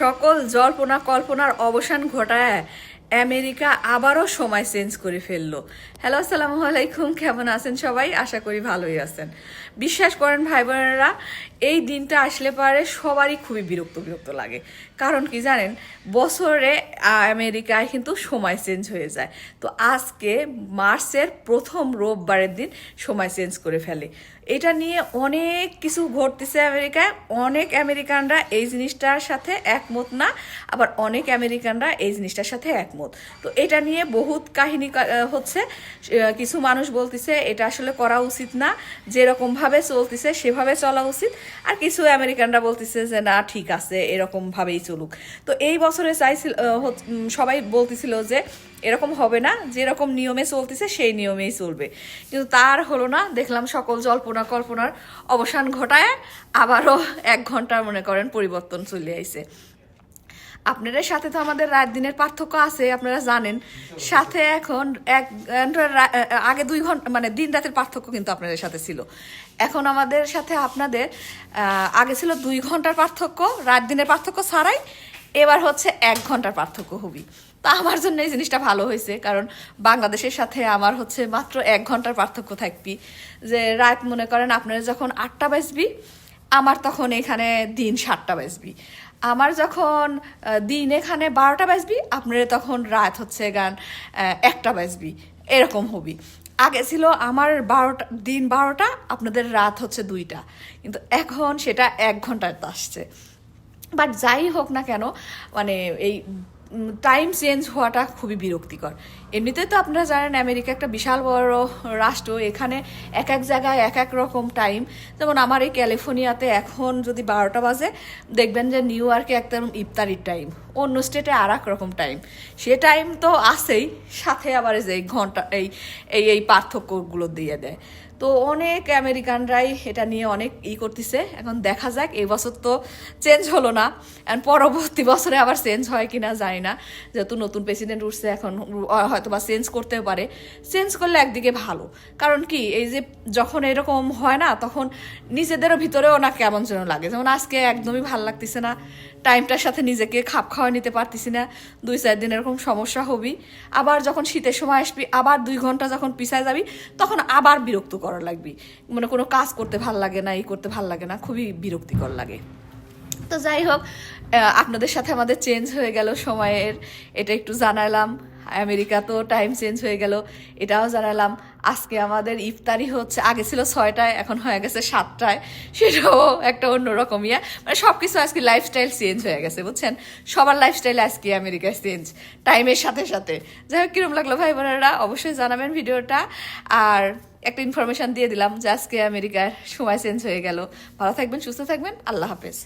সকল জল্পনা কল্পনার অবসান ঘটায় আমেরিকা আবারও সময় চেঞ্জ করে ফেললো। হ্যালো, আসসালামু আলাইকুম, কেমন আছেন সবাই? আশা করি ভালোই আছেন। বিশ্বাস করেন ভাই বোনেরা, এই দিনটা আসলে পারে সবারই খুবই বিরক্ত বিরক্ত লাগে। কারণ কি জানেন, বছরে আমেরিকায় কিন্তু সময় চেঞ্জ হয়ে যায়। তো আজকে মার্চের প্রথম রোববারের দিন সময় চেঞ্জ করে ফেলে। এটা নিয়ে অনেক কিছু ঘটতেছে আমেরিকায়। অনেক আমেরিকানরা এই জিনিসটার সাথে একমত না, আবার অনেক আমেরিকানরা এই জিনিসটার সাথে একমত। তো এটা নিয়ে বহুত কাহিনী হচ্ছে। কিছু মানুষ বলতেছে এটা আসলে করা উচিত না, যেরকমভাবে চলতেছে সেভাবে চলা উচিত। আর কিছু আমেরিকানরা বলতেছে যে না, ঠিক আছে, এরকমভাবেই চলুক। তো এই বছরে চাইছিল, সবাই বলতেছিল যে এরকম হবে না, যেরকম নিয়মে চলতেছে সেই নিয়মেই চলবে। কিন্তু তার হলো না। দেখলাম সকল জল্পনা কল্পনার অবসান ঘটায় আবারও 1 ঘন্টা মনে করেন পরিবর্তন চলে আইছে। আপনাদের সাথে তো আমাদের রাত দিনের পার্থক্য আছে, আপনারা জানেন। সাথে এখন আগে 2 ঘন্টা মানে দিন রাতের পার্থক্য কিন্তু আপনাদের সাথে ছিল। এখন আমাদের সাথে আপনাদের আগে ছিল 2 ঘন্টার পার্থক্য, রাত দিনের পার্থক্য ছাড়াই। এবার হচ্ছে 1 ঘন্টার পার্থক্য হবি। তো আমার জন্য এই জিনিসটা ভালো হয়েছে, কারণ বাংলাদেশের সাথে আমার হচ্ছে মাত্র 1 ঘন্টার পার্থক্য থাকবি। যে রাত মনে করেন আপনারা যখন 8টা বাজবি, আমার তখন এখানে দিন 7টা বাজবি। আমার যখন দিন এখানে 12টা বাজবি, আপনার তখন রাত হচ্ছে গান 1টা বাজবি, এরকম হবি। আগে ছিল আমার 12টা দিন 12টা, আপনাদের রাত হচ্ছে 2টা, কিন্তু এখন সেটা 1 ঘন্টাতে আসছে। বাট যাই হোক না কেন, মানে এই টাইম চেঞ্জ হওয়াটা খুবই বিরক্তিকর। এমনিতে তো আপনারা জানেন আমেরিকা একটা বিশাল বড় রাষ্ট্র, এখানে এক এক জায়গায় এক এক রকম টাইম। যেমন আমার এই ক্যালিফোর্নিয়াতে এখন যদি 12টা বাজে, দেখবেন যে নিউ ইয়র্কে একদম ইফতারির টাইম, অন্য স্টেটে আর এক রকম টাইম। সে টাইম তো আছেই, সাথে আবার যে ঘন্টা এই এই এই পার্থক্যগুলো দিয়ে দেয়। তো অনেক আমেরিকানরাই এটা নিয়ে অনেক করতেছে। এখন দেখা যাক, এই বছর তো চেঞ্জ হলো না, এখন পরবর্তী বছরে আবার চেঞ্জ হয় কিনা জানি না। যেহেতু নতুন প্রেসিডেন্ট উঠছে, এখন হয়তো বা চেঞ্জ করতেও পারে। চেঞ্জ করলে একদিকে ভালো, কারণ কি এই যে যখন এরকম হয় না, তখন নিজেদেরও ভিতরেও না কেমন যেন লাগে। যেমন আজকে একদমই ভালো লাগতেছে না, টাইমটার সাথে নিজেকে খাপ খাওয়া নিতে পারতেছি না। 2-4 দিন এরকম সমস্যা হবি। আবার যখন শীতের সময় আসবি, আবার 2 ঘন্টা যখন পিছায় যাবি, তখন আবার বিরক্ত করা লাগবি। মানে কোনো কাজ করতে ভাল লাগে না, করতে ভাল লাগে না, খুবই বিরক্তিকর লাগে। তো যাই হোক, আপনাদের সাথে আমাদের চেঞ্জ হয়ে গেল সময়ের, এটা একটু জানালাম। আমেরিকা তো টাইম চেঞ্জ হয়ে গেল, এটাও জানালাম। আজকে আমাদের ইফতারি হচ্ছে, আগে ছিল 6টায়, এখন হয়ে গেছে 7টায়। সেটাও একটা অন্যরকম মানে সব কিছু আজকে লাইফস্টাইল চেঞ্জ হয়ে গেছে, বুঝছেন? সবার লাইফস্টাইল আজকে আমেরিকায় চেঞ্জ টাইমের সাথে সাথে। যাই হোক, কিরম লাগলো ভাই বোনেরা অবশ্যই জানাবেন ভিডিওটা। আর একটা ইনফরমেশন দিয়ে দিলাম যে আজকে আমেরিকার সময় চেঞ্জ হয়ে গেল। ভালো থাকবেন, সুস্থ থাকবেন, আল্লাহ হাফেজ।